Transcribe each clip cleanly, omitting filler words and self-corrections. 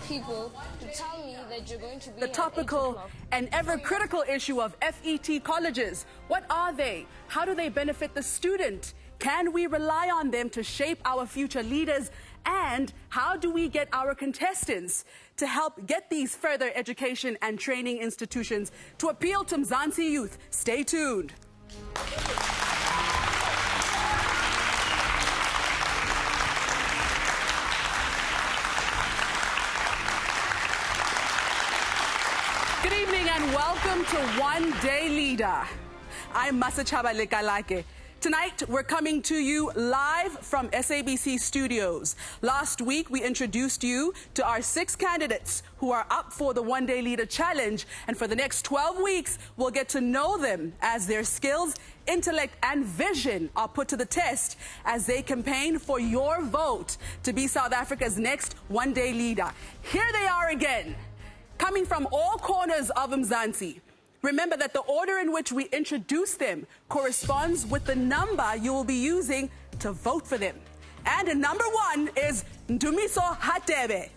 people to tell me that you're going to be The topical and ever-critical issue of FET Colleges. What are they? How do they benefit the student? Can we rely on them to shape our future leaders? And how do we get our contestants to help get these further education and training institutions to appeal to Mzansi youth? Stay tuned. Good evening and welcome to One Day Leader. I'm Masachaba Lekalake. Tonight, we're coming to you live from SABC Studios. Last week, we introduced you to our 6 candidates who are up for the One Day Leader Challenge. And for the next 12 weeks, we'll get to know them as their skills, intellect, and vision are put to the test as they campaign for your vote to be South Africa's next One Day Leader. Here they are again, coming from all corners of Mzansi. Remember that the order in which we introduce them corresponds with the number you will be using to vote for them. And number 1 is Ndumiso Hatebe.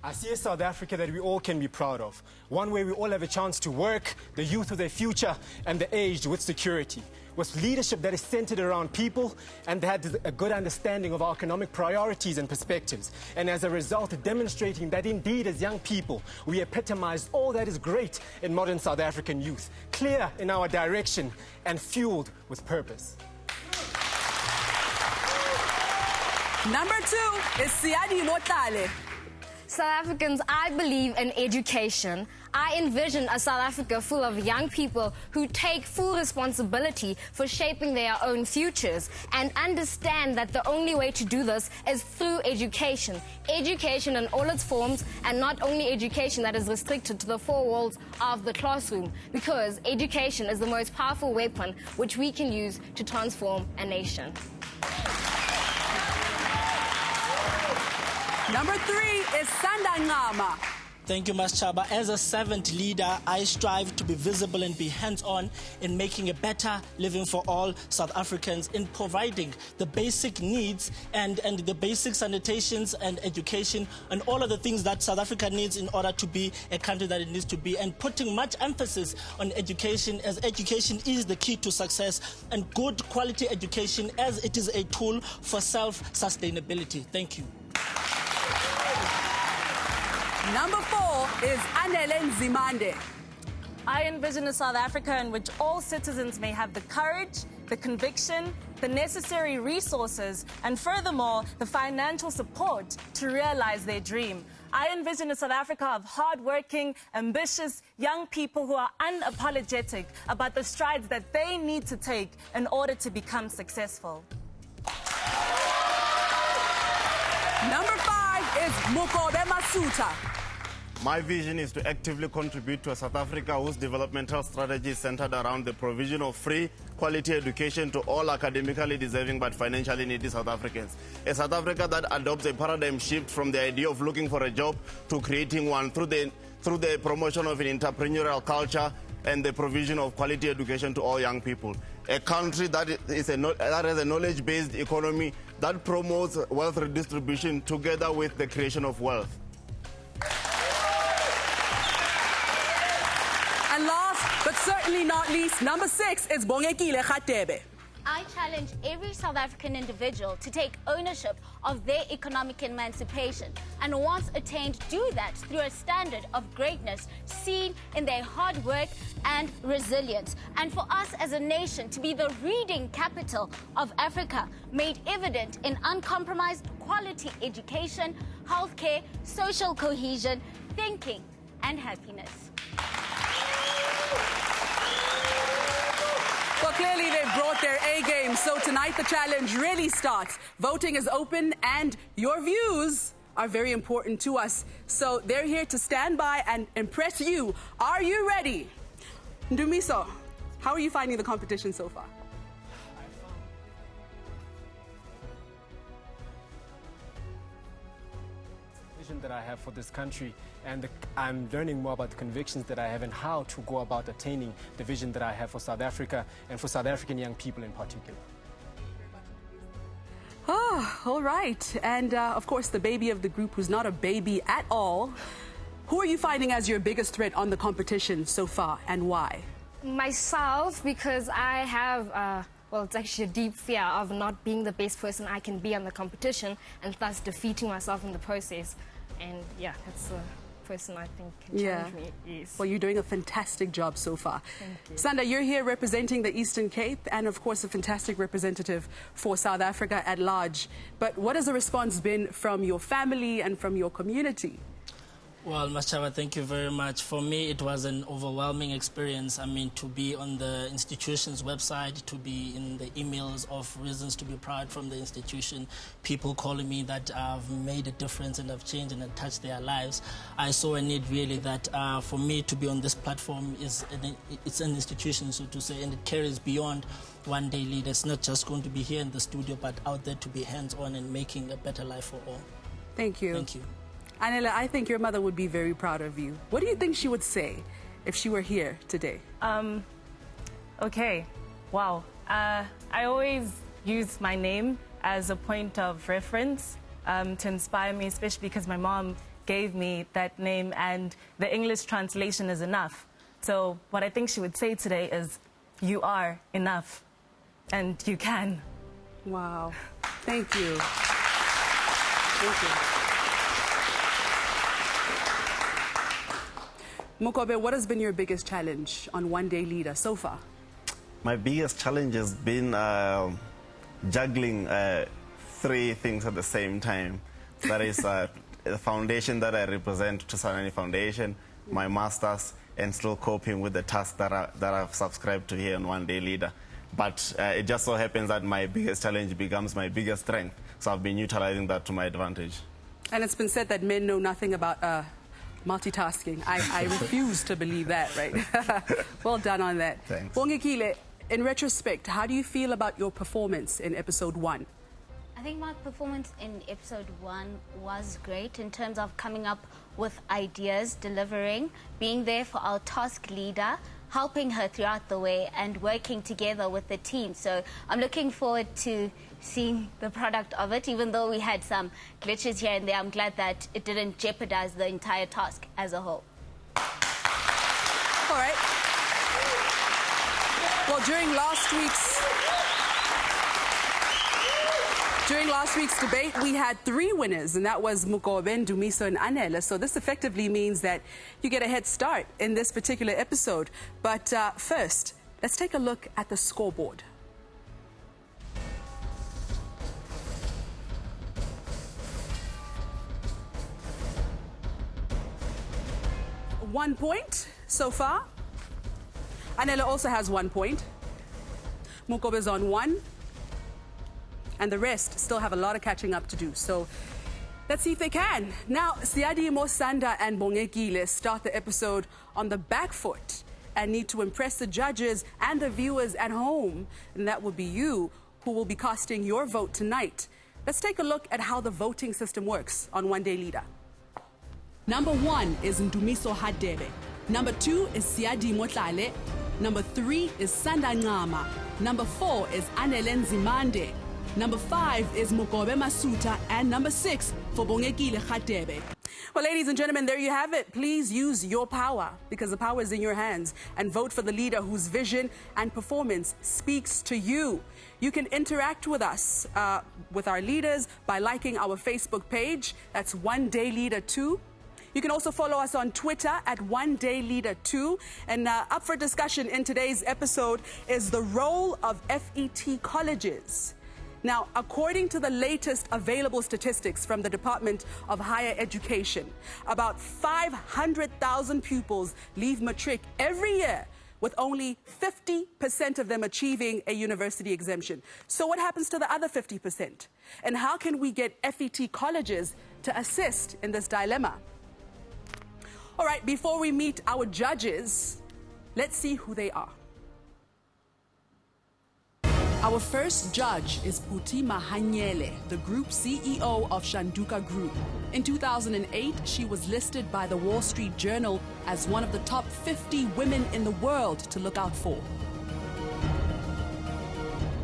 I see a South Africa that we all can be proud of. One where we all have a chance to work, the youth with their future, and the aged with security. With leadership that is centered around people and that has a good understanding of our economic priorities and perspectives. And as a result, demonstrating that indeed as young people, we epitomize all that is great in modern South African youth, clear in our direction and fueled with purpose. Number 2 is Siadi Motale. South Africans, I believe in education. I envision a South Africa full of young people who take full responsibility for shaping their own futures and understand that the only way to do this is through education. Education in all its forms, and not only education that is restricted to the 4 walls of the classroom, because education is the most powerful weapon which we can use to transform a nation. Number 3 is Sandangama. Thank you, Mas Chaba. As a servant leader, I strive to be visible and be hands-on in making a better living for all South Africans, in providing the basic needs and the basic sanitations and education and all of the things that South Africa needs in order to be a country that it needs to be, and putting much emphasis on education, as education is the key to success, and good quality education as it is a tool for self-sustainability. Thank you. Number 4 is Anele Nzimande. I envision a South Africa in which all citizens may have the courage, the conviction, the necessary resources, and furthermore, the financial support to realize their dream. I envision a South Africa of hardworking, ambitious, young people who are unapologetic about the strides that they need to take in order to become successful. Number 5 is Mukobe Masuta. My vision is to actively contribute to a South Africa whose developmental strategy is centered around the provision of free, quality education to all academically deserving but financially needy South Africans. A South Africa that adopts a paradigm shift from the idea of looking for a job to creating one through the promotion of an entrepreneurial culture and the provision of quality education to all young people. A country that has a knowledge-based economy that promotes wealth redistribution together with the creation of wealth. And last, but certainly not least, number 6 is Bongekile Khatebe. I challenge every South African individual to take ownership of their economic emancipation, and once attained, do that through a standard of greatness seen in their hard work and resilience. And for us as a nation to be the reading capital of Africa, made evident in uncompromised quality education, healthcare, social cohesion, thinking, and happiness. Well, clearly they've brought their A game, so tonight the challenge really starts. Voting is open and your views are very important to us. So they're here to stand by and impress you. Are you ready? Ndumiso, how are you finding the competition so far? vision that I have for this country, and I'm learning more about the convictions that I have and how to go about attaining the vision that I have for South Africa and for South African young people in particular. Oh, all right. And of course, the baby of the group who's not a baby at all. Who are you finding as your biggest threat on the competition so far, and why? Myself, because I have, well, it's actually a deep fear of not being the best person I can be on the competition and thus defeating myself in the process. And yeah, that's the person I think can challenge me. Yes. Well, you're doing a fantastic job so far. Thank you. Sanda, you're here representing the Eastern Cape and, of course, a fantastic representative for South Africa at large. But what has the response been from your family and from your community? Well, Mashaba, thank you very much. For me, it was an overwhelming experience. I mean, to be on the institution's website, to be in the emails of reasons to be proud from the institution, people calling me that I've made a difference and I've changed and I've touched their lives. I saw a need really that for me to be on this platform it's an institution, so to say, and it carries beyond One Day Leader. It's not just going to be here in the studio, but out there to be hands-on and making a better life for all. Thank you. Thank you. Anela, I think your mother would be very proud of you. What do you think she would say if she were here today? Okay, wow. I always use my name as a point of reference to inspire me, especially because my mom gave me that name and the English translation is enough. So what I think she would say today is, you are enough and you can. Wow. Thank you. Thank you. Mukobe, what has been your biggest challenge on One Day Leader so far? My biggest challenge has been juggling 3 things at the same time. That is the foundation that I represent, Tusanani Foundation, my masters, and still coping with the task that I've subscribed to here on One Day Leader. But it just so happens that my biggest challenge becomes my biggest strength. So I've been utilizing that to my advantage. And it's been said that men know nothing about multitasking. I refuse to believe that, right? Well done on that. Thanks. Bongekile, in retrospect, how do you feel about your performance in episode 1? I think my performance in episode 1 was great in terms of coming up with ideas, delivering, being there for our task leader, helping her throughout the way and working together with the team. So I'm looking forward to seeing the product of it. Even though we had some glitches here and there, I'm glad that it didn't jeopardize the entire task as a whole. All right. Well, during last week's debate, we had 3 winners, and that was Mukobe, Dumiso, and Anela. So this effectively means that you get a head start in this particular episode. But first, let's take a look at the scoreboard. One point so far. Anela also has 1 point. Mukobe is on 1. And the rest still have a lot of catching up to do. So let's see if they can. Now, Siadimo, Sanda, and Bongekile start the episode on the back foot and need to impress the judges and the viewers at home. And that will be you who will be casting your vote tonight. Let's take a look at how the voting system works on One Day Leader. Number 1 is Ndumiso Hadebe. Number 2 is Siadimo Tlale. Number 3 is Sanda Ngama. Number 4 is Anele Nzimande. Number 5 is Mukobe Masuta, and number 6 for Bongekile Hadebe. Well, ladies and gentlemen, there you have it. Please use your power, because the power is in your hands, and vote for the leader whose vision and performance speaks to you. You can interact with us, with our leaders, by liking our Facebook page. That's One Day Leader2. You can also follow us on Twitter at One Day Leader2. And up for discussion in today's episode is the role of FET Colleges. Now, according to the latest available statistics from the Department of Higher Education, about 500,000 pupils leave matric every year, with only 50% of them achieving a university exemption. So what happens to the other 50%? And how can we get FET Colleges to assist in this dilemma? All right, before we meet our judges, let's see who they are. Our first judge is Puti Mahanyele, the group CEO of Shanduka Group. In 2008, she was listed by the Wall Street Journal as one of the top 50 women in the world to look out for.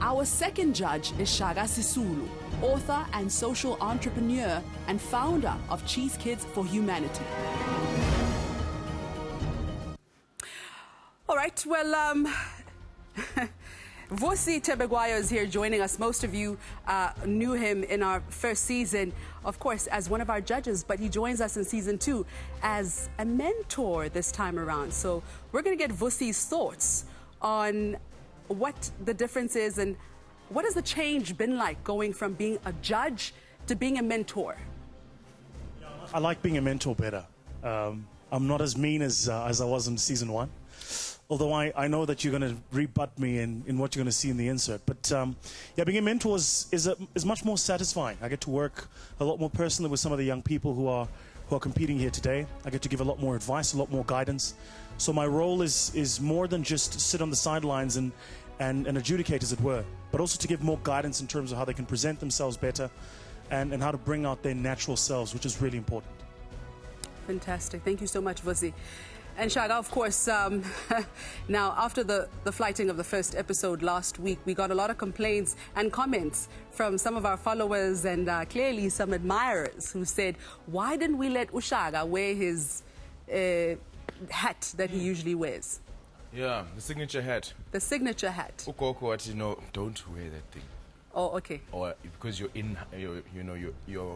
Our second judge is Shaga Sisulu, author and social entrepreneur and founder of Cheese Kids for Humanity. All right, well, Vusi Tebegwayo is here joining us. Most of you knew him in our first season, of course, as one of our judges, but he joins us in season 2 as a mentor this time around. So we're going to get Vusi's thoughts on what the difference is and what has the change been like going from being a judge to being a mentor? I like being a mentor better. I'm not as mean as I was in season 1. Although I know that you're going to rebut me in what you're going to see in the insert. But yeah, being a mentor is much more satisfying. I get to work a lot more personally with some of the young people who are competing here today. I get to give a lot more advice, a lot more guidance. So my role is more than just sit on the sidelines and adjudicate, as it were, but also to give more guidance in terms of how they can present themselves better and how to bring out their natural selves, which is really important. Fantastic. Thank you so much, Vusi. And Shaga, of course, now after the flighting of the first episode last week, we got a lot of complaints and comments from some of our followers and clearly some admirers who said, why didn't we let Ushaga wear his hat that he usually wears? Yeah, the signature hat. The signature hat. Ukoko, you know, don't wear that thing. Oh, okay. Or because you're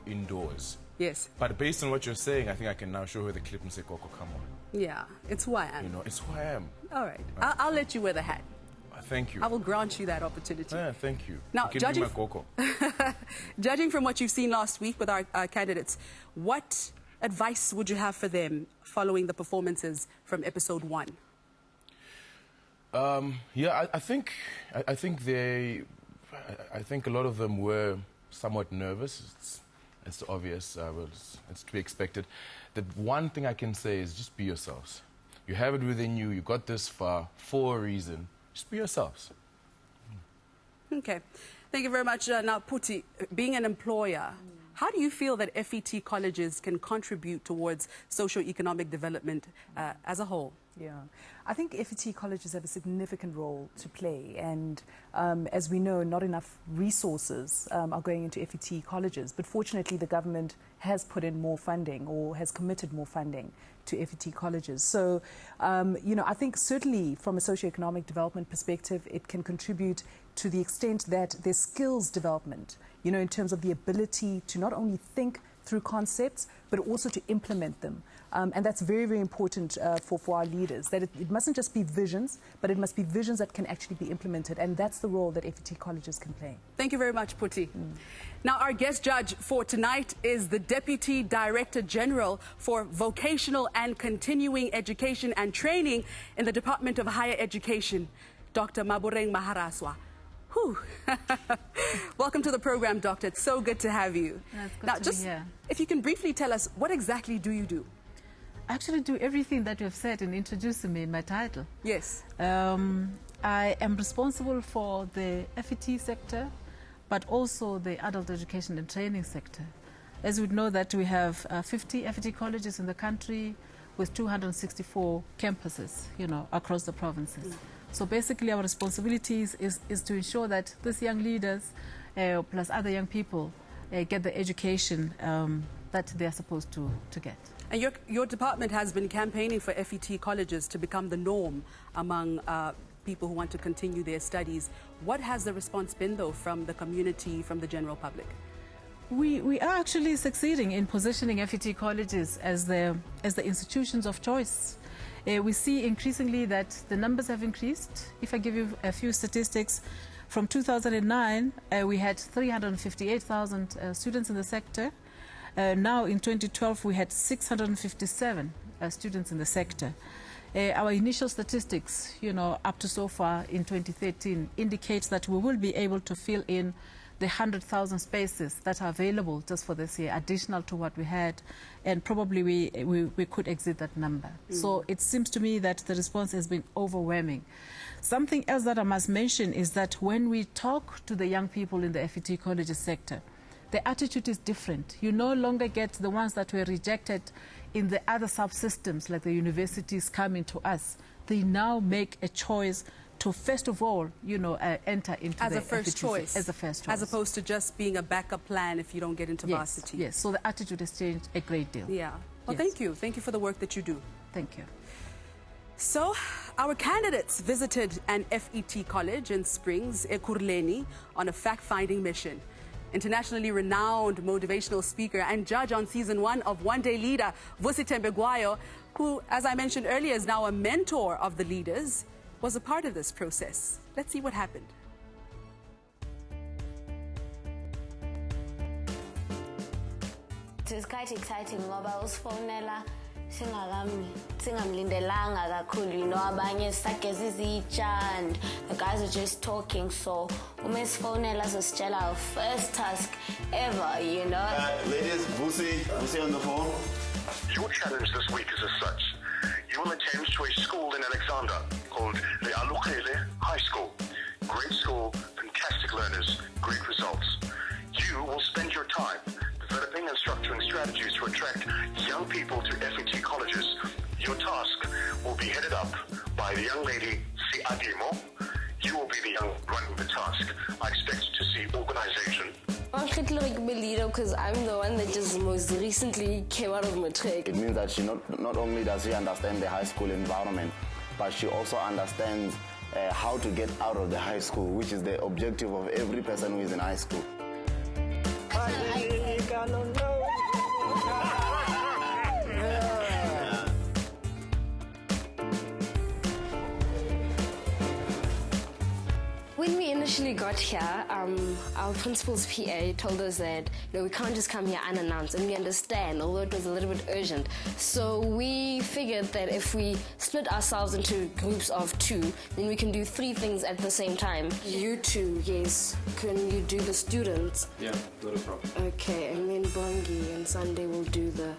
indoors. Yes. But based on what you're saying, I think I can now show her the clip and say, Coco, come on. Yeah, it's who I am. You know, it's who I am. All right. I'll let you wear the hat. Thank you. I will grant you that opportunity. Yeah, thank you. Now, you can be my Coco. Judging from what you've seen last week with our candidates, what advice would you have for them following the performances from episode 1? Yeah, I think a lot of them were somewhat nervous. It's obvious. It's to be expected. The one thing I can say is just be yourselves. You have it within you. You got this far for a reason. Just be yourselves. Okay. Thank you very much. Now, Puti, being an employer, how do you feel that FET Colleges can contribute towards socio-economic development as a whole? Yeah, I think FET Colleges have a significant role to play, and as we know, not enough resources are going into FET Colleges, but fortunately the government has put in more funding or has committed more funding to FET Colleges. So, you know, I think certainly from a socio-economic development perspective, it can contribute to the extent that there's skills development, you know, in terms of the ability to not only think through concepts, but also to implement them. And that's very, very important for our leaders, that it mustn't just be visions, but it must be visions that can actually be implemented. And that's the role that FET Colleges can play. Thank you very much, Puti. Now, our guest judge for tonight is the Deputy Director General for Vocational and Continuing Education and Training in the Department of Higher Education, Dr. Mabureng Maharaswa. Whew. Welcome to the program, Doctor. It's so good to have you. That's good now, to just be here. If you can briefly tell us, what exactly do you do? I actually do everything that you have said in introducing me in my title. Yes. I am responsible for the FET sector, but also the adult education and training sector. As we know that we have 50 FET colleges in the country with 264 campuses, you know, across the provinces. So basically our responsibilities is to ensure that these young leaders plus other young people get the education that they are supposed to get. And your department has been campaigning for FET colleges to become the norm among people who want to continue their studies. What has the response been, though, from the community, from the general public? We are actually succeeding in positioning FET colleges as the institutions of choice. We see increasingly that the numbers have increased. If I give you a few statistics, from 2009 we had 358,000 students in the sector. Now in 2012 we had 657 students in the sector. Our initial statistics, you know, up to so far in 2013 indicates that we will be able to fill in the 100,000 spaces that are available just for this year, additional to what we had, and probably we could exceed that number. So it seems to me that the response has been overwhelming. Something else that I must mention is that when we talk to the young people in the FET Colleges sector, the attitude is different. You no longer get the ones that were rejected in the other subsystems, like the universities coming to us. They now make a choice to, first of all, enter into as the a first FET choice. As a first choice. As opposed to just being a backup plan if you don't get into varsity. Yes, so the attitude has changed a great deal. Yeah. Well, Yes. thank you. Thank you for the work that you do. Thank you. So, our candidates visited an FET college in Springs, Ekurhuleni, on a fact-finding mission. Internationally renowned motivational speaker and judge on season 1 of One Day Leader, Vusithembe Gwayo, who, as I mentioned earlier, is now a mentor of the leaders, was a part of this process. Let's see what happened. It was quite exciting ngoba usifonela singamlindelanga kakhulu, abanye sageza izitsha and the guys were just talking, so umesifonela azositshela our first task ever, Ladies, Vusi on the phone. Your challenge this week is as such. You will attend to a school in Alexander called Leader2 High School. Great school, fantastic learners, great results. You will spend your time developing and structuring strategies to attract young people to FET Colleges. Your task will be headed up by the young lady, Siadimo. You will be the young running the task. I expect to see organization. I'm leader because I'm the one that just most recently came out of matric. It means that she not only does she understand the high school environment, but she also understands how to get out of the high school, which is the objective of every person who is in high school. When we initially got here, our principal's PA told us that we can't just come here unannounced, and we understand, although it was a little bit urgent. So we figured that if we split ourselves into groups of 2, then we can do 3 things at the same time. You 2, yes. Can you do the students? Yeah, not a problem. Okay, and then Bongi and Sunday will do the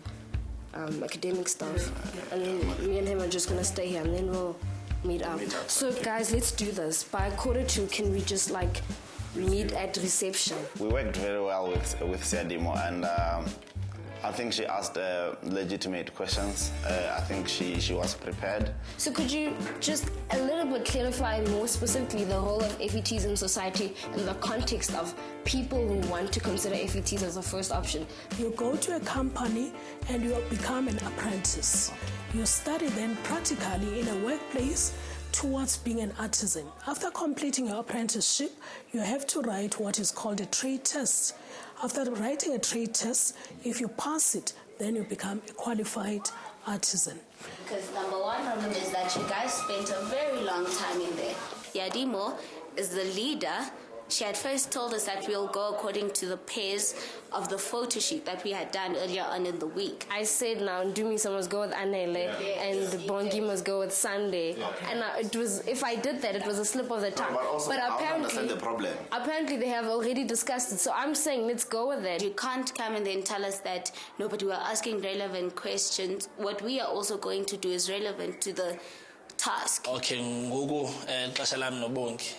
academic stuff. And then me and him are just going to stay here, and then we'll meet up. So guys, let's do this. By 1:45, can we just meet at reception? We worked very well with Siadimo, and I think she asked legitimate questions. I think she was prepared. So could you just a little bit clarify more specifically the role of FETs in society in the context of people who want to consider FETs as a first option? You go to a company and you become an apprentice. You study then practically in a workplace towards being an artisan. After completing your apprenticeship, you have to write what is called a trade test. After writing a trade test, if you pass it, then you become a qualified artisan. Because number one problem is that you guys spent a very long time in there. Yadimo is the leader. She had first told us that we'll go according to the pairs of the photo sheet that we had done earlier on in the week. I said now, Ndumi must go with Anele and Bongi must go with Sunday. And it was, if I did that, it was a slip of the tongue. But I don't understand the problem. Apparently they have already discussed it, so I'm saying let's go with it. You can't come and then tell us that, no, but we are asking relevant questions. What we are also going to do is relevant to the task. Okay, ngoku xesha lam noBongi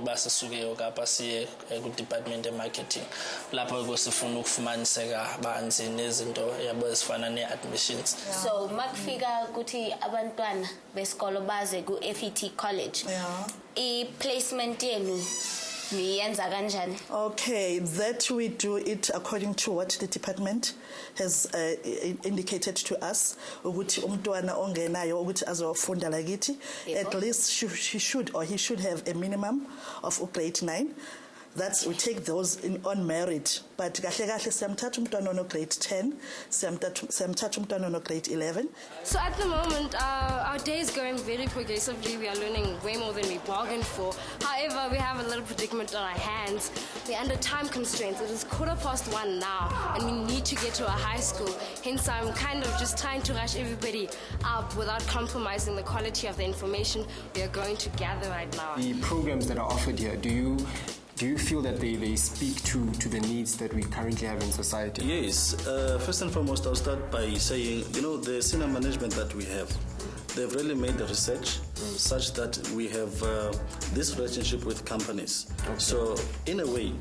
basisuke kapha siye ku department of marketing lapho ke sifuna ukufumaniseka banzi nezinto yabo ezifana neadmissions. So makufika ukuthi abantwana besikolo baze ku FET College. I placement yenu niyenza kanjani? Okay, that we do it according to what the department has indicated to us. Ukuthi umntwana ongenayo ukuthi azofunda lakithi, at least he should have a minimum of grade 9. That's, we take those on merit. But kahle kahle siyamthatha umntwana ono grade 10, siyamthatha umntwana ono grade 11. So at the moment, our day is going very progressively. We are learning way more than we bargained for. However, we have a little predicament on our hands. We're under time constraints. It is 1:15 now, and we need to get to a high school. Hence, I'm kind of just trying to rush everybody up without compromising the quality of the information we are going to gather right now. The programs that are offered here, do you do you feel that they speak to the needs that we currently have in society? Yes. First and foremost, I'll start by saying, the senior management that we have, they've really made the research such that we have this relationship with companies. Okay. So, in a way,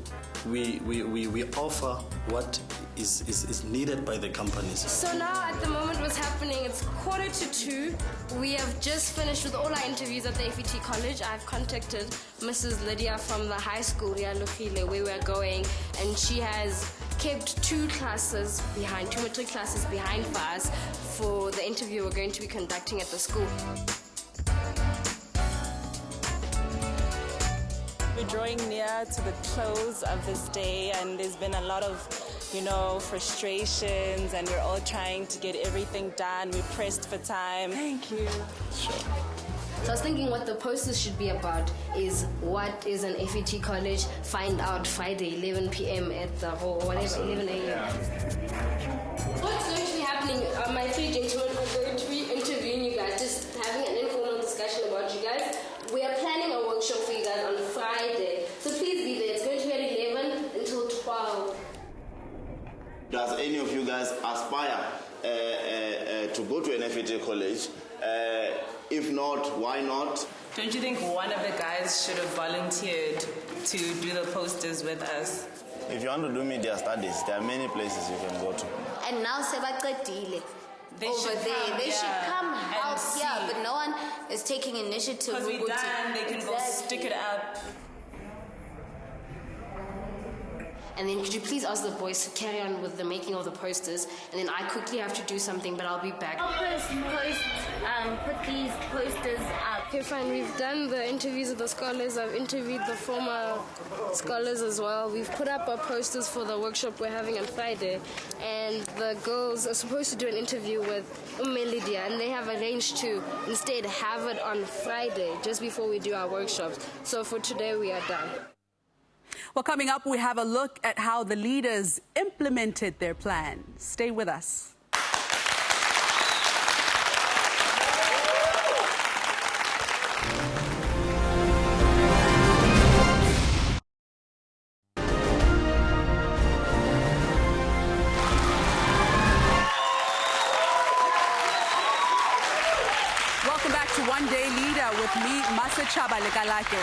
we offer what is needed by the companies. So now at the moment what's happening, it's 1:45. We have just finished with all our interviews at the FET College. I've contacted Mrs. Lydia from the high school, Leader2, where we're going, and she has kept 2 matric classes behind for us for the interview we're going to be conducting at the school. We're drawing near to the close of this day, and there's been a lot of, frustrations, and we're all trying to get everything done. We're pressed for time. Thank you. Sure. So I was thinking what the posters should be about is what is an FET College, find out Friday, 11 p.m. at the hall, or whatever, 11 a.m. What's going to be happening? My 3 gentlemen are going to be interviewing you guys, just having an informal discussion about you guys. We are planning a workshop for you guys on Friday, so please be there. It's going to be at 11 until 12. Does any of you guys aspire to go to an FET college? If not, why not? Don't you think one of the guys should have volunteered to do the posters with us? If you want to do media studies, there are many places you can go to. And now sebaqedile. They over should there. come, They should come help. see. Yeah, but no one is taking initiative. Because we're done, they can go stick it up. And then could you please ask the boys to carry on with the making of the posters, and then I quickly have to do something, but I'll be back. Put these posters up. Okay, fine. We've done the interviews of the scholars. I've interviewed the former scholars as well. We've put up our posters for the workshop we're having on Friday, and the girls are supposed to do an interview with Lydia, and they have arranged to instead have it on Friday, just before we do our workshops. So for today, we are done. Well, coming up, we have a look at how the leaders implemented their plan. Stay with us. Welcome back to One Day Leader with me, Leader2.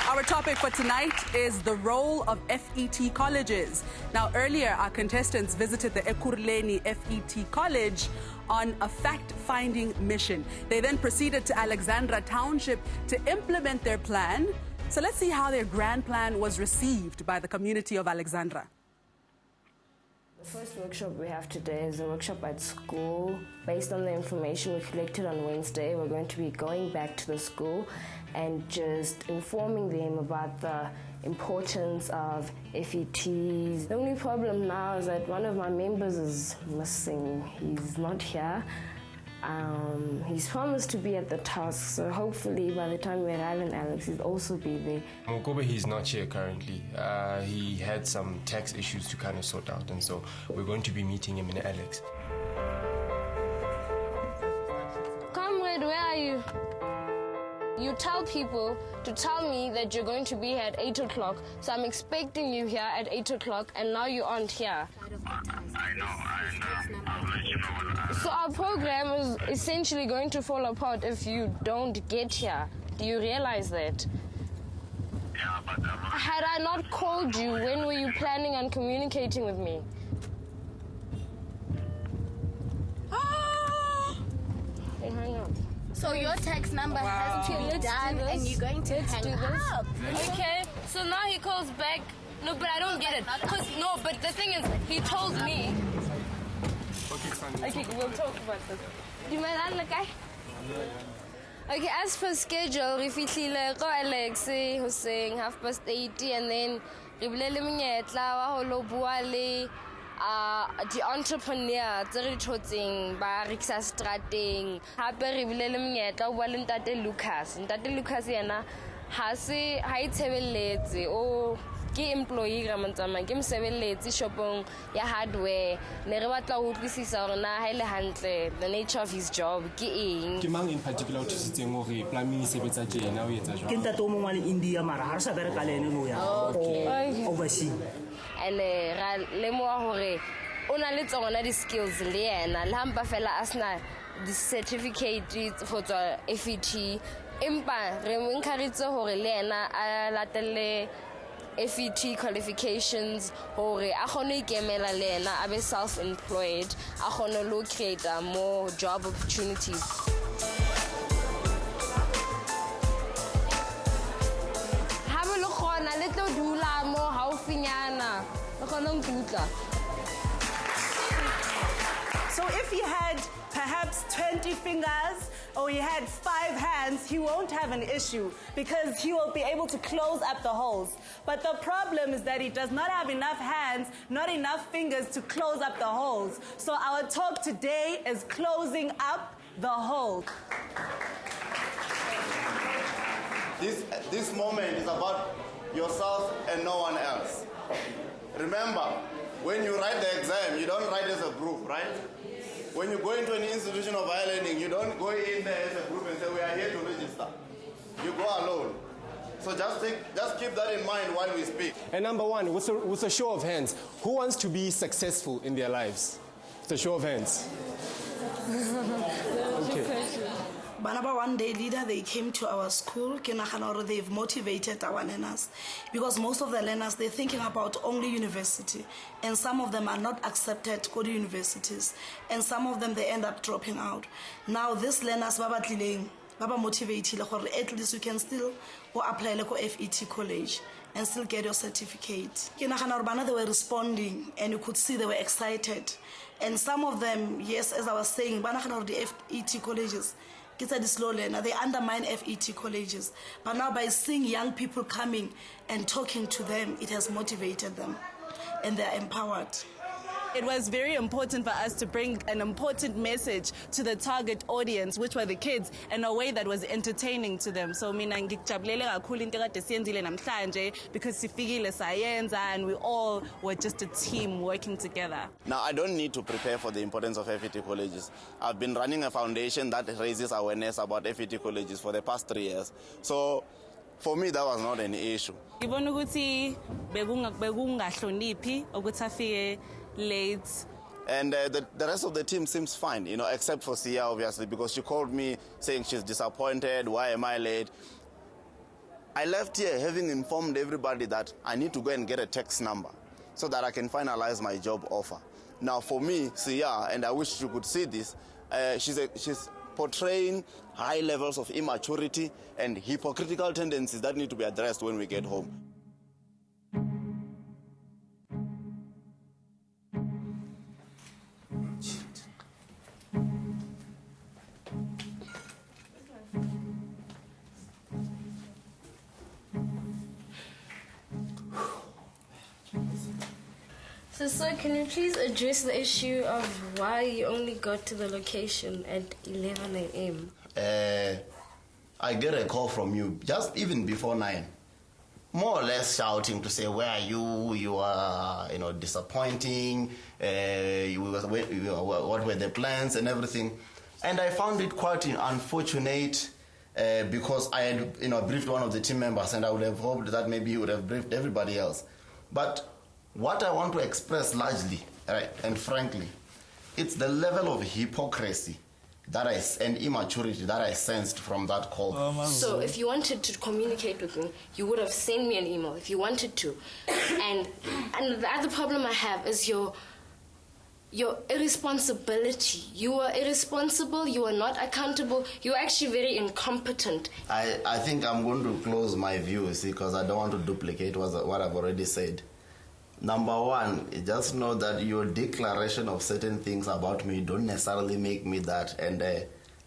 Our topic for tonight is the role of FET Colleges. Now, earlier, our contestants visited the Ekurhuleni FET College on a fact-finding mission. They then proceeded to Alexandra Township to implement their plan. So let's see how their grand plan was received by the community of Alexandra. The first workshop we have today is a workshop at school. Based on the information we collected on Wednesday, we're going to be going back to the school and just informing them about the importance of FETs. The only problem now is that one of my members is missing. He's not here. He's promised to be at the task, so hopefully by the time we arrive in Alex, he'll also be there. Mokobe, he's not here currently. He had some tax issues to kind of sort out, and so we're going to be meeting him in Alex. Comrade, where are you? You tell people to tell me that you're going to be here at 8 o'clock, so I'm expecting you here at 8 o'clock, and now you aren't here. I know, and I'll let you know. So our program is essentially going to fall apart if you don't get here. Do you realize that? Yeah, but... Had I not called you, when were you planning on communicating with me? Hey, hang up. So your text number has to be done, and you're going to hang up. Okay, so now he calls back. No, but I don't get it. No, but the thing is, he told me. Okay, we'll talk about this. Do you mind that, guy? Okay, as per schedule, we fitlile ko Alex hoseng 8:30, and then re bilele monyetla wa ho lo bua le the entrepreneur tse re thotseng ba rekisa strateng. Hape re bilele monyetla o bua le Ntate Lucas. Ntate Lucas yena ha itshebeletse o ke employee ra montsama ke msebeletsi shopong ya hardware ne re batla ho utlwisisa hore na ha ile hantle the nature of his job ke eng ke mang in particular o thusitseng hore plumbing e sebetsa tjena o etsa jwang ke ntate o mongwe wa India mara ha re sa bereka le ene no ya oversee and ra lemoa hore o na le tsona di skills le yena le hampa fela asna the certificate for the FET impa re mo encourage hore le yena a latelle FET qualifications hore a khone ikemela le yena a be self-employed a khone lo create more job opportunities. Ha bo le khona le tlo dula mo haufinyana le khone ngutla. So if he had perhaps 20 fingers or he had 5 hands, he won't have an issue because he will be able to close up the holes. But the problem is that he does not have enough hands, not enough fingers to close up the holes. So our talk today is closing up the hole. This moment is about yourself and no one else. Remember, when you write the exam, you don't write as a group, right? When you go into an institution of higher learning, you don't go in there as a group and say, we are here to register. You go alone. So just keep that in mind while we speak. And number one, with a show of hands, who wants to be successful in their lives? With a show of hands. Okay. Banaba One Day Leader, they came to our school. They've motivated our learners because most of the learners, they're thinking about only university, and some of them are not accepted to go to universities, and some of them they end up dropping out. Now these learners, Baba motivated, at least you can still go apply like FET College and still get your certificate. They were responding, and you could see they were excited. And some of them, yes, as I was saying, the FET Colleges, they undermine FET Colleges. But now by seeing young people coming and talking to them, it has motivated them and they're empowered. It was very important for us to bring an important message to the target audience, which were the kids, in a way that was entertaining to them. So mina ngikujabulele kakhulu into kade siyenzile namhlanje because sifikile sayenza and we all were just a team working together. Now, I don't need to prepare for the importance of FET Colleges. I've been running a foundation that raises awareness about FET Colleges for the past 3 years. So for me, that was not an issue. Ngibona ukuthi bekungahloniphi ukuthi afike late. And the rest of the team seems fine, you know, except for Sia, obviously, because she called me saying she's disappointed, why am I late? I left here having informed everybody that I need to go and get a text number so that I can finalize my job offer. Now, for me, Sia, and I wish you could see this, she's portraying high levels of immaturity and hypocritical tendencies that need to be addressed when we get home. So, sir, can you please address the issue of why you only got to the location at 11 a.m.? I get a call from you just even before 9, more or less shouting to say, where are you? You are, you know, disappointing. What were the plans and everything? And I found it quite unfortunate because I had, you know, briefed one of the team members, and I would have hoped that maybe he would have briefed everybody else. But what I want to express largely, right, and frankly, it's the level of hypocrisy and immaturity that I sensed from that call. So if you wanted to communicate with me, you would have sent me an email if you wanted to. And the other problem I have is your irresponsibility. You are irresponsible, you are not accountable, you're actually very incompetent. I think I'm going to close my view, see, because I don't want to duplicate what I've already said. Number one, just know that your declaration of certain things about me don't necessarily make me that, and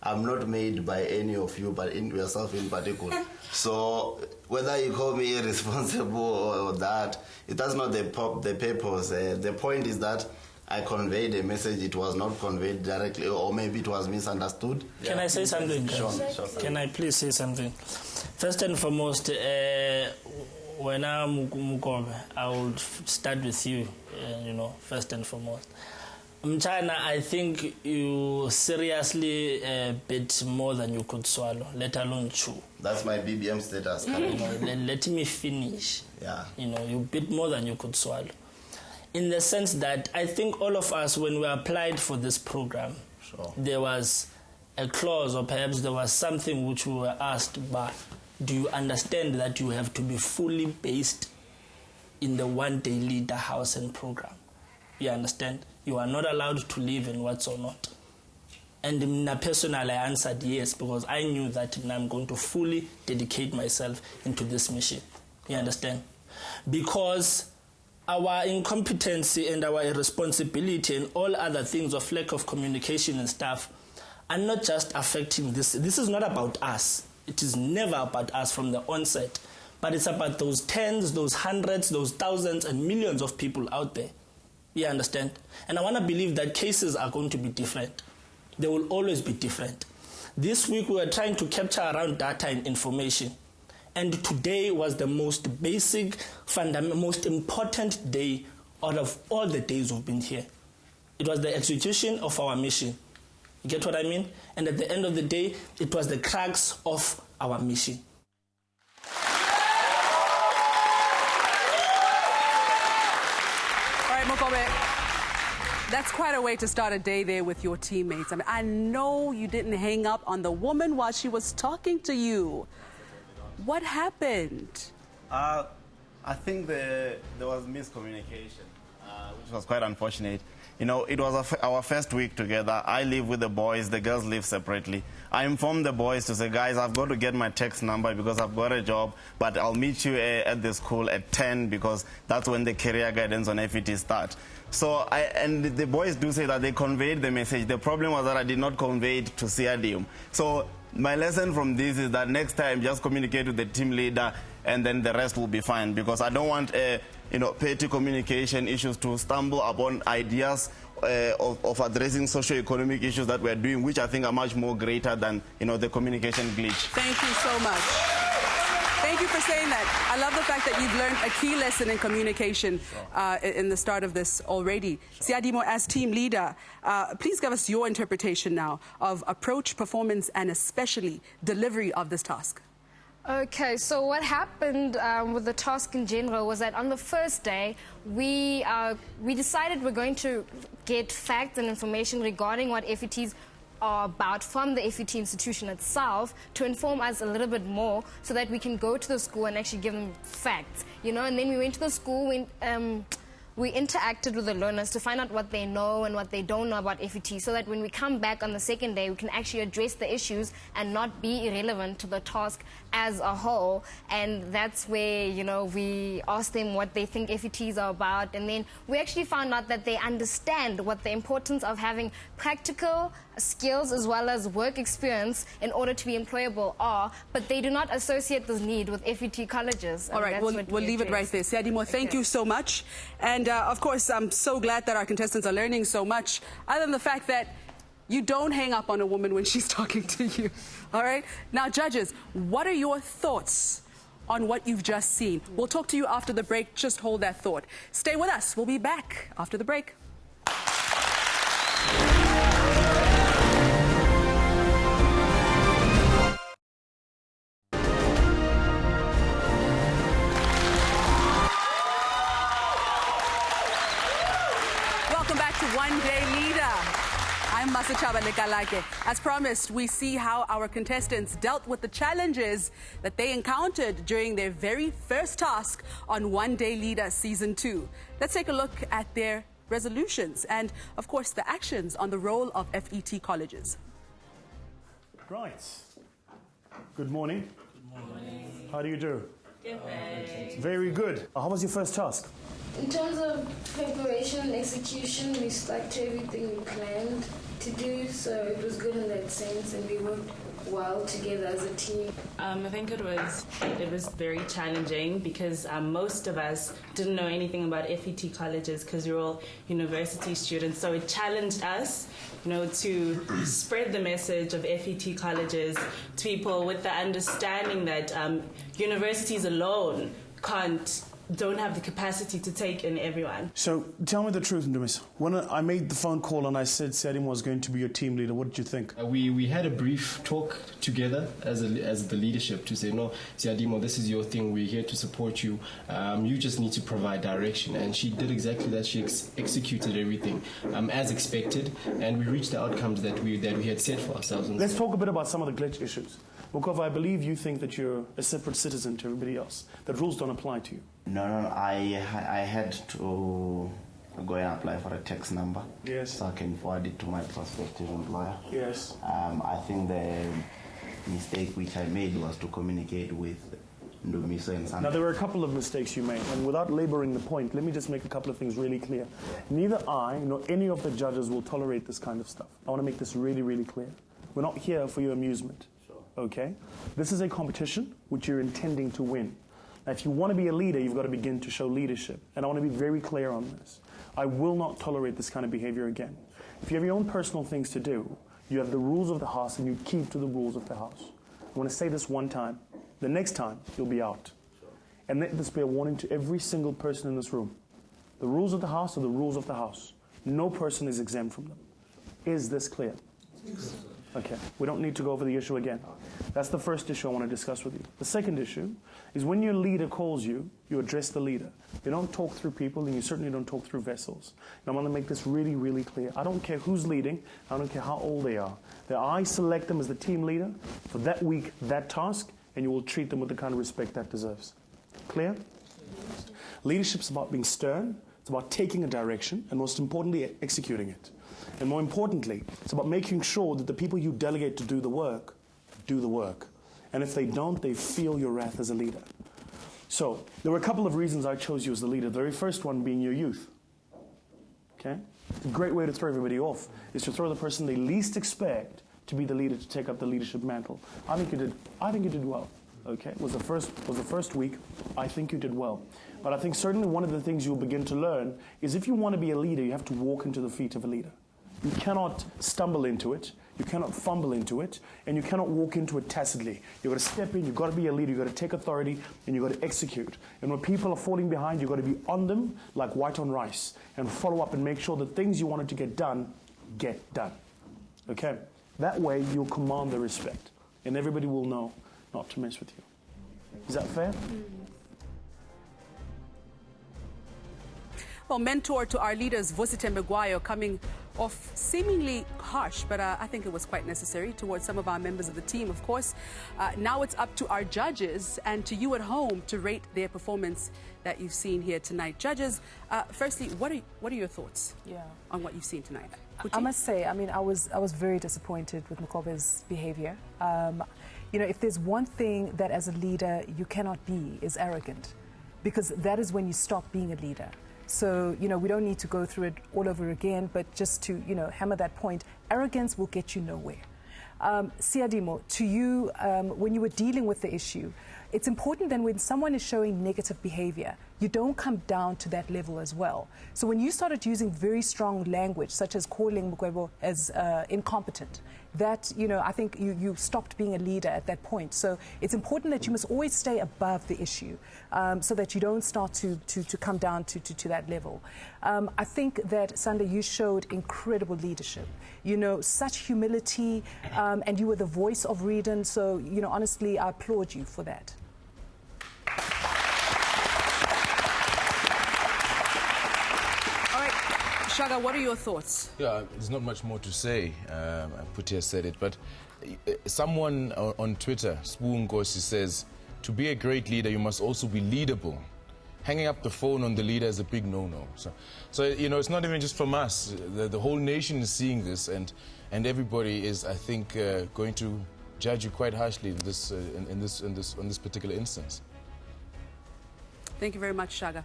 I'm not made by any of you, but in yourself in particular. So whether you call me irresponsible or that, it does not the purpose. The point is that I conveyed a message, it was not conveyed directly, or maybe it was misunderstood. Can I say something? Sure. Can I please say something? First and foremost, when I would start with you, first and foremost. Mchana, I think you seriously bit more than you could swallow, let alone chew. That's my BBM status. Let me finish. Yeah. You bit more than you could swallow. In the sense that I think all of us, when we applied for this program, there was a clause, or perhaps there was something which we were asked, but do you understand that you have to be fully based in the one-day leader housing program? You understand? You are not allowed to live in what's or not. And personally, I answered yes, because I knew that I'm going to fully dedicate myself into this mission. You understand? Because our incompetency and our irresponsibility and all other things of lack of communication and stuff are not just affecting this. This is not about us. It is never about us from the onset. But it's about those tens, those hundreds, those thousands and millions of people out there. You understand? And I want to believe that cases are going to be different. They will always be different. This week we were trying to capture around data and information. And today was the most basic, most important day out of all the days we've been here. It was the execution of our mission. You get what I mean? And at the end of the day, it was the crux of our mission. All right, Mokobe, that's quite a way to start a day there with your teammates. I mean, I know you didn't hang up on the woman while she was talking to you. What happened? I think there was miscommunication, which was quite unfortunate. It was our first week together. I live with the boys, the girls live separately. I informed the boys to say, guys, I've got to get my text number because I've got a job, but I'll meet you at the school at 10 because that's when the career guidance on FET starts. So, and the boys do say that they conveyed the message. The problem was that I did not convey it to CRDM. So my lesson from this is that next time just communicate with the team leader and then the rest will be fine, because I don't want petty communication issues to stumble upon ideas of addressing socio-economic issues that we're doing, which I think are much more greater than the communication glitch. Thank you so much. Thank you for saying that. I love the fact that you've learned a key lesson in communication in the start of this already. Siadimo, as team leader, please give us your interpretation now of approach, performance, and especially delivery of this task. Okay, so what happened with the task in general was that on the first day, we decided we're going to get facts and information regarding what FETs are about from the FET institution itself to inform us a little bit more so that we can go to the school and actually give them facts, and then we went to the school, we interacted with the learners to find out what they know and what they don't know about FET, so that when we come back on the second day, we can actually address the issues and not be irrelevant to the task as a whole. And that's where, we asked them what they think FETs are about. And then we actually found out that they understand what the importance of having practical skills as well as work experience in order to be employable are, but they do not associate this need with FET colleges. All right, we'll leave it right there. Siadimo, thank you so much. And of course, I'm so glad that our contestants are learning so much, other than the fact that you don't hang up on a woman when she's talking to you. All right? Now, judges, what are your thoughts on what you've just seen? We'll talk to you after the break. Just hold that thought. Stay with us. We'll be back after the break. One Day Leader. I'm Masachaba Lekalake. As promised, we see how our contestants dealt with the challenges that they encountered during their very first task on One Day Leader Season 2. Let's take a look at their resolutions and, of course, the actions on the role of FET Colleges. Right. Good morning. Good morning. How do you do? Good. Very good. How was your first task? In terms of preparation and execution, we stuck to everything we planned to do, so it was good in that sense, and we worked well together as a team. I think it was very challenging because most of us didn't know anything about FET colleges because we're all university students. So it challenged us, to spread the message of FET colleges to people with the understanding that universities alone don't have the capacity to take in everyone. So tell me the truth, Ndumis. When I made the phone call and I said Siadim was going to be your team leader, what did you think? We had a brief talk together as the leadership to say, no, Siadimo, this is your thing. We're here to support you. You just need to provide direction. And she did exactly that. She executed everything as expected, and we reached the outcomes that we had set for ourselves. Let's talk a bit about some of the glitch issues. Because I believe you think that you're a separate citizen to everybody else, that rules don't apply to you. No, I had to go and apply for a tax number. Yes. So I can forward it to my prospective employer. Yes. I think the mistake which I made was to communicate with Ndumiso and Sandra. Now, there were a couple of mistakes you made, and without laboring the point, let me just make a couple of things really clear. Neither I nor any of the judges will tolerate this kind of stuff. I want to make this really, really clear. We're not here for your amusement. Okay? This is a competition which you're intending to win. Now, if you want to be a leader, you've got to begin to show leadership. And I want to be very clear on this. I will not tolerate this kind of behavior again. If you have your own personal things to do, you have the rules of the house and you keep to the rules of the house. I want to say this one time. The next time, you'll be out. And let this be a warning to every single person in this room. The rules of the house are the rules of the house. No person is exempt from them. Is this clear? Okay, we don't need to go over the issue again. That's the first issue I want to discuss with you. The second issue is when your leader calls you, you address the leader. You don't talk through people, and you certainly don't talk through vessels. And I want to make this really, really clear. I don't care who's leading. I don't care how old they are. That I select them as the team leader for that week, that task, and you will treat them with the kind of respect that deserves. Clear? Leadership's about being stern. It's about taking a direction, and most importantly, executing it. And more importantly, it's about making sure that the people you delegate to do the work. And if they don't, they feel your wrath as a leader. So, there were a couple of reasons I chose you as the leader. The very first one being your youth. Okay? It's a great way to throw everybody off, is to throw the person they least expect to be the leader, to take up the leadership mantle. I think you did well. Okay? It was the first week. I think you did well. But I think certainly one of the things you'll begin to learn is if you want to be a leader, you have to walk into the feet of a leader. You cannot stumble into it, you cannot fumble into it, and you cannot walk into it tacitly. You've got to step in, you've got to be a leader, you've got to take authority, and you've got to execute. And when people are falling behind, you've got to be on them like white on rice, and follow up and make sure the things you wanted to get done. Okay? That way, you'll command the respect, and everybody will know not to mess with you. Is that fair? Well, mentor to our leaders, Vosite Maguire, coming off seemingly harsh, but I think it was quite necessary towards some of our members of the team, of course. Now it's up to our judges and to you at home to rate their performance that you've seen here tonight. Judges, firstly, what are your thoughts on what you've seen tonight? I must say, I mean, I was very disappointed with Mkobe's behavior. You know, if there's one thing that as a leader you cannot be, is arrogant, because that is when you stop being a leader. So, you know, we don't need to go through it all over again, but just to, you know, hammer that point, arrogance will get you nowhere. Siadimo, to you, when you were dealing with the issue, it's important then when someone is showing negative behavior, you don't come down to that level as well. So when you started using very strong language, such as calling Mkwebo as incompetent, that, you know, I think you stopped being a leader at that point. So it's important that you must always stay above the issue so that you don't start to come down to that level. I think that, Sunday, you showed incredible leadership. You know, such humility, and you were the voice of Reading. So, you know, honestly, I applaud you for that. Shaga, what are your thoughts? Yeah, there's not much more to say. Putia said it, but someone on Twitter, Spoon Goshi, says, to be a great leader, you must also be leadable. Hanging up the phone on the leader is a big no-no. So you know, it's not even just from us. The whole nation is seeing this, and everybody is, I think, going to judge you quite harshly in this particular instance. Thank you very much, Shaga.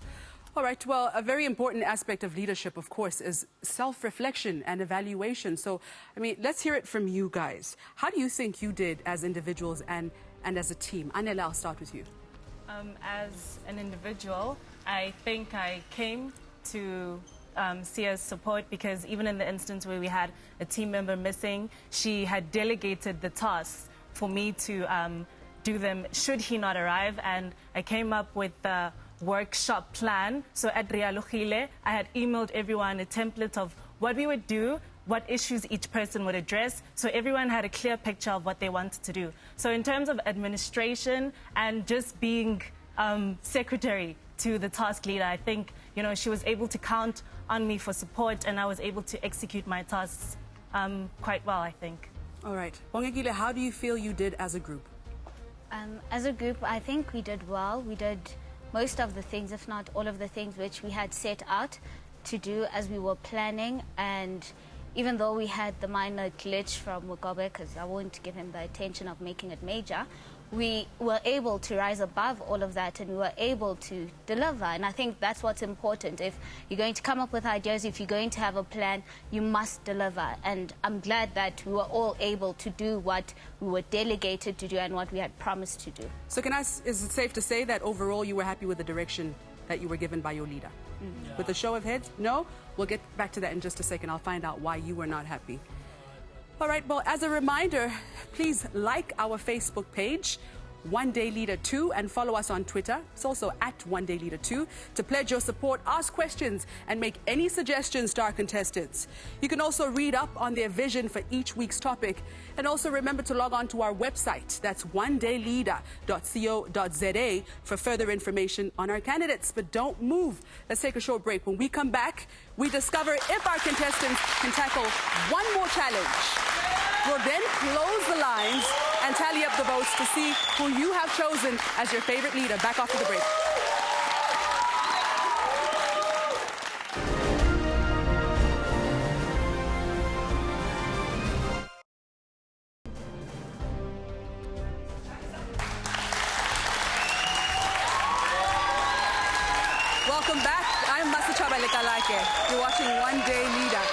All right, well, a very important aspect of leadership, of course, is self-reflection and evaluation. So, I mean, let's hear it from you guys. How do you think you did as individuals and as a team? Anela, I'll start with you. As an individual, I think I came to Sia's support because even in the instance where we had a team member missing, she had delegated the task for me to do them should he not arrive. And I came up with the workshop plan. So at Leader2, I had emailed everyone a template of what we would do, what issues each person would address, so everyone had a clear picture of what they wanted to do. So in terms of administration and just being secretary to the task leader, I think, you know, she was able to count on me for support, and I was able to execute my tasks quite well, I think. All right. Bongekile, how do you feel you did as a group? As a group, I think we did well. We did most of the things, if not all of the things, which we had set out to do as we were planning. And even though we had the minor glitch from Mugabe, because I won't give him the attention of making it major, we were able to rise above all of that, and we were able to deliver. And I think that's what's important. If you're going to come up with ideas, if you're going to have a plan, you must deliver. And I'm glad that we were all able to do what we were delegated to do and what we had promised to do. So is it safe to say that overall you were happy with the direction that you were given by your leader? Yeah. With a show of heads? No? We'll get back to that in just a second. I'll find out why you were not happy. All right, well, as a reminder, please like our Facebook page, One Day Leader 2, and follow us on Twitter. It's also at One Day Leader 2 to pledge your support, ask questions, and make any suggestions to our contestants. You can also read up on their vision for each week's topic, and also remember to log on to our website. That's onedayleader.co.za for further information on our candidates. But don't move. Let's take a short break. When we come back, we discover if our contestants can tackle one more challenge. We'll then close the lines and tally up the votes to see who you have chosen as your favorite leader. Back after the break. Welcome back. I'm You're watching One Day Leader.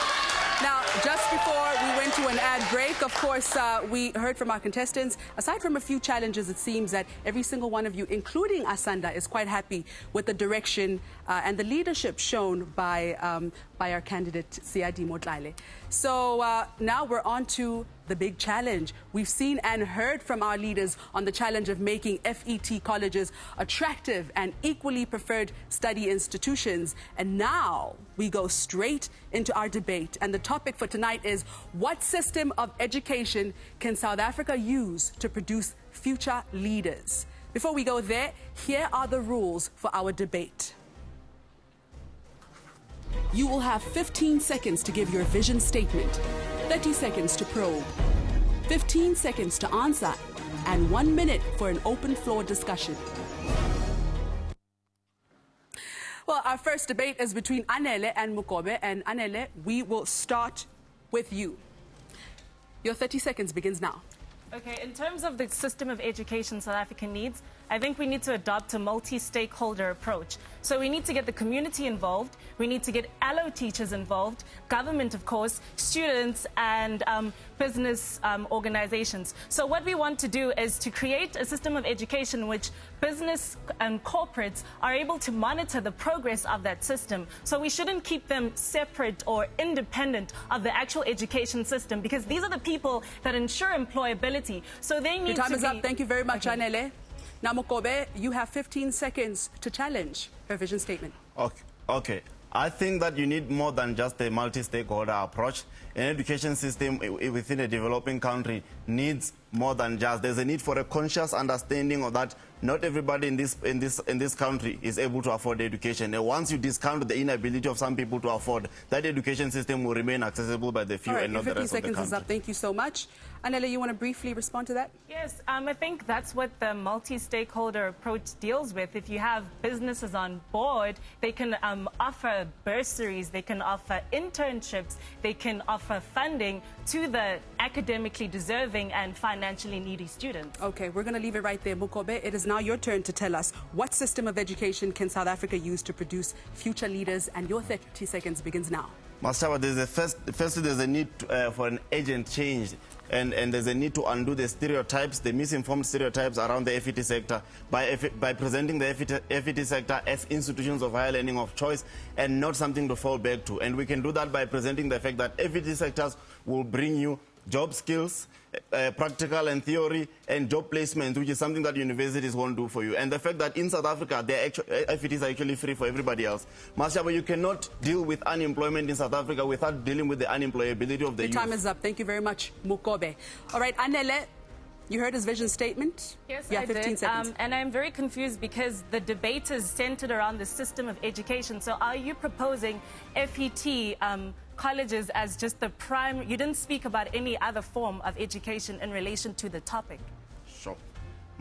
Now, just before we went to an ad break, of course, we heard from our contestants. Aside from a few challenges, it seems that every single one of you, including Asanda, is quite happy with the direction and the leadership shown by our candidate, Siadi Motlale. So now we're on to the big challenge. We've seen and heard from our leaders on the challenge of making FET colleges attractive and equally preferred study institutions. And now we go straight into our debate. And the topic for tonight is, what system of education can South Africa use to produce future leaders? Before we go there, here are the rules for our debate. You will have 15 seconds to give your vision statement, 30 seconds to probe, 15 seconds to answer, and 1 minute for an open floor discussion. Well, our first debate is between Anele and Mukobe. And Anele, we will start with you. Your 30 seconds begins now. Okay, in terms of the system of education South Africa needs, I think we need to adopt a multi-stakeholder approach. So we need to get the community involved, we need to get allo teachers involved, government, of course, students, and business organizations. So what we want to do is to create a system of education in which business and corporates are able to monitor the progress of that system. So we shouldn't keep them separate or independent of the actual education system, because these are the people that ensure employability. So they need to be... Your time is up. Thank you very much, Anele. Now, Mukobe, you have 15 seconds to challenge her vision statement. Okay. I think that you need more than just a multi-stakeholder approach. An education system within a developing country needs more than just. There's a need for a conscious understanding of that not everybody in this country is able to afford education. And once you discount the inability of some people to afford, that education system will remain accessible by the few and not the rest of the country. 50 seconds is up. Thank you so much. Anela, you want to briefly respond to that? Yes, I think that's what the multi-stakeholder approach deals with. If you have businesses on board, they can offer bursaries, they can offer internships, they can offer funding to the academically deserving and financially needy students. Okay, we're going to leave it right there, Mukobe. It is now your turn to tell us, what system of education can South Africa use to produce future leaders? And your 30 seconds begins now. Masawa, firstly, there's a need for an agent change. And there's a need to undo the stereotypes, the misinformed stereotypes around the FET sector by presenting the FET sector as institutions of higher learning of choice and not something to fall back to. And we can do that by presenting the fact that FET sectors will bring you job skills, practical and theory, and job placement, which is something that universities won't do for you. And the fact that in South Africa, FETs are actually free for everybody else. Mashaba, you cannot deal with unemployment in South Africa without dealing with the unemployability of the youth. Your time is up. Thank you very much, Mukobe. All right, Anele, you heard his vision statement? Yes, yeah, I 15 did. seconds. And I'm very confused because the debate is centered around the system of education. So are you proposing FET colleges as just the prime? You didn't speak about any other form of education in relation to the topic. Sure.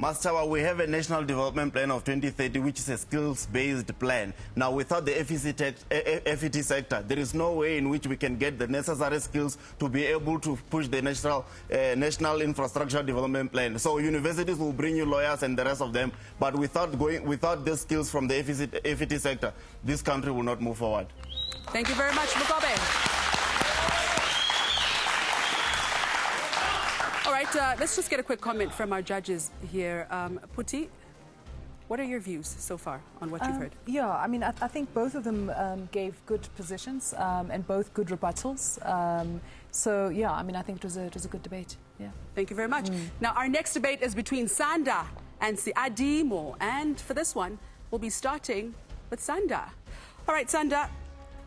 Master, we have a national development plan of 2030, which is a skills-based plan. Now, without the FET sector, there is no way in which we can get the necessary skills to be able to push the national infrastructure development plan. So universities will bring you lawyers and the rest of them, but without the skills from the FET sector, this country will not move forward. Thank you very much, Mukobe. All right, let's just get a quick comment from our judges here. Puti, what are your views so far on what you've heard? Yeah, I mean, I think both of them gave good positions and both good rebuttals. So, yeah, I mean, I think it was a good debate. Yeah. Thank you very much. Now, our next debate is between Sanda and Siadimo. And for this one, we'll be starting with Sanda. All right, Sanda,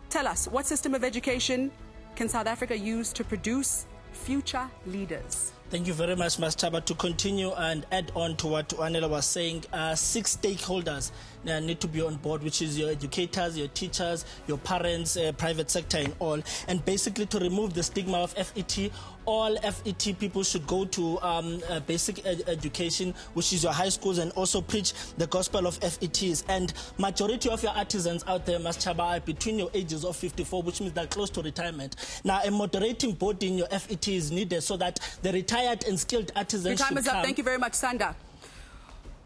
tell us, what system of education can South Africa use to produce future leaders? Thank you very much, Mastaba. To continue and add on to what Anela was saying, 6 stakeholders need to be on board, which is your educators, your teachers, your parents, private sector and all. And basically to remove the stigma of FET, all FET people should go to basic education, which is your high schools, and also preach the gospel of FETs. And majority of your artisans out there, Mastaba, are between your ages of 54, which means they're close to retirement. Now, a moderating body in your FET is needed so that the retired and skilled artisans Your time is up. Come. Thank you very much, Sanda.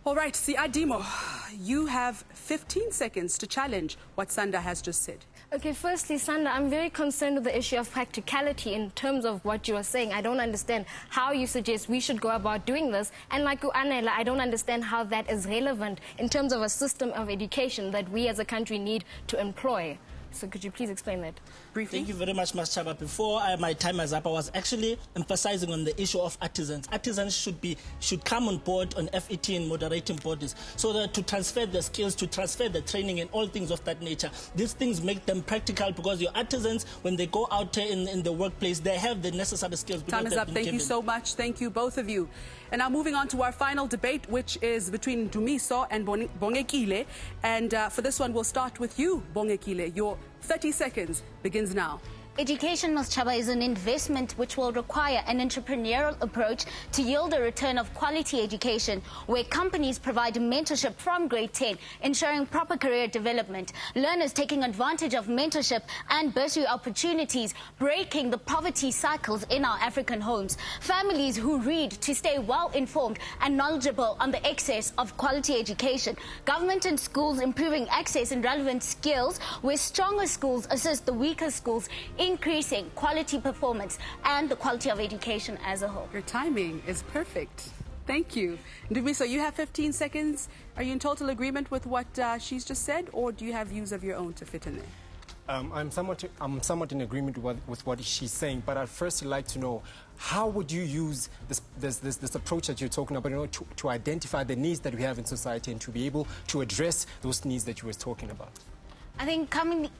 All right, Siadimo, you have 15 seconds to challenge what Sanda has just said. Okay, firstly, Sanda, I'm very concerned with the issue of practicality in terms of what you are saying. I don't understand how you suggest we should go about doing this. And like Anela, I don't understand how that is relevant in terms of a system of education that we as a country need to employ. So could you please explain that briefly? Thank you very much, Ms. Chaba. Before my time is up, I was actually emphasizing on the issue of artisans. Artisans should come on board on FET and moderating bodies so that to transfer the skills, to transfer the training and all things of that nature. These things make them practical because your artisans, when they go out there in the workplace, they have the necessary skills. Time is up. Thank you so much. Thank you, both of you. And now moving on to our final debate, which is between Dumiso and Bongekile. And for this one, we'll start with you, Bongekile. Your 30 seconds begins now. Education, Ms. Chaba, is an investment which will require an entrepreneurial approach to yield a return of quality education, where companies provide mentorship from grade 10, ensuring proper career development, learners taking advantage of mentorship and bursary opportunities, breaking the poverty cycles in our African homes, families who read to stay well-informed and knowledgeable on the excess of quality education, government and schools improving access and relevant skills, where stronger schools assist the weaker schools, increasing quality performance and the quality of education as a whole. Your timing is perfect. Thank you. Dumiso, you have 15 seconds. Are you in total agreement with what she's just said, or do you have views of your own to fit in there? I'm somewhat in agreement with what she's saying, but I'd first like to know, how would you use this approach that you're talking about, to identify the needs that we have in society and to be able to address those needs that you were talking about? I think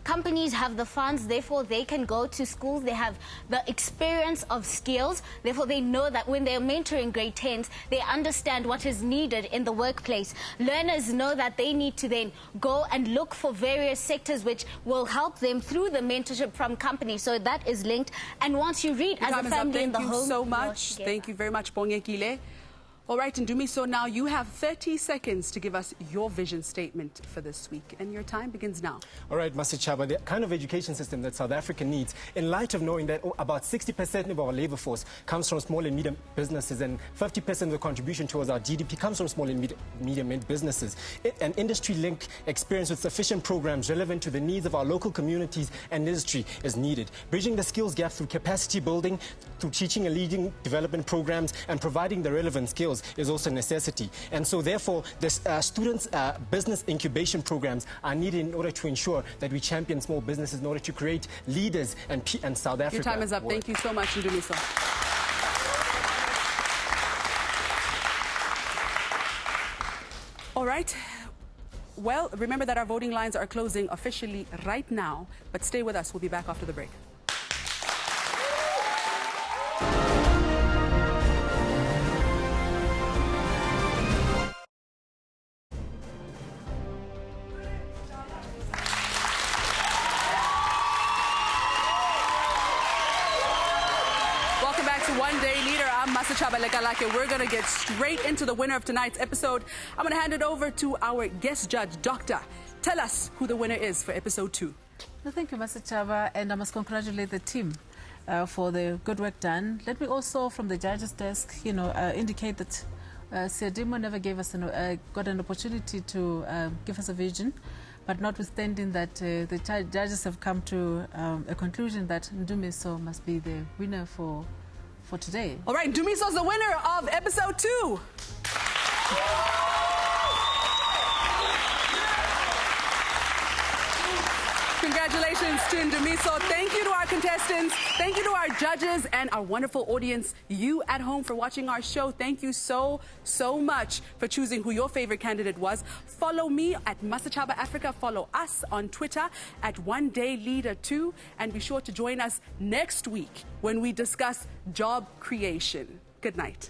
companies have the funds, therefore they can go to schools, they have the experience of skills, therefore they know that when they're mentoring grade 10s, they understand what is needed in the workplace. Learners know that they need to then go and look for various sectors which will help them through the mentorship from companies. So that is linked. And once you read as a family in the home... Thank you so much. Thank you very much, Bongekile. All right, and Dumiso, now you have 30 seconds to give us your vision statement for this week, and your time begins now. All right, Master Chaba, the kind of education system that South Africa needs, in light of knowing that about 60% of our labor force comes from small and medium businesses, and 50% of the contribution towards our GDP comes from small and medium businesses. An industry-linked experience with sufficient programs relevant to the needs of our local communities and industry is needed. Bridging the skills gap through capacity building, through teaching and leading development programs, and providing the relevant skills is also a necessity. And so therefore the students' business incubation programs are needed in order to ensure that we champion small businesses in order to create leaders and South Africa. Your time is up. Thank you so much, Ndumiso. right. Well, remember that our voting lines are closing officially right now, but stay with us. We'll be back after the break. Welcome back to One Day Leader. I'm Masachaba Lekalake. We're going to get straight into the winner of tonight's episode. I'm going to hand it over to our guest judge, Doctor. Tell us who the winner is for episode 2. Well, thank you, Masachaba, and I must congratulate the team for the good work done. Let me also, from the judges' desk, indicate that Siadimo never gave us got an opportunity to give us a vision. But notwithstanding that, the judges have come to a conclusion that Ndumiso must be the winner for today. All right, Ndumiso's the winner of episode 2. Congratulations to Ndumiso. Thank you to our contestants. Thank you to our judges and our wonderful audience. You at home for watching our show. Thank you so much for choosing who your favorite candidate was. Follow me at Masachaba Africa. Follow us on Twitter at One Day Leader2. And be sure to join us next week when we discuss job creation. Good night.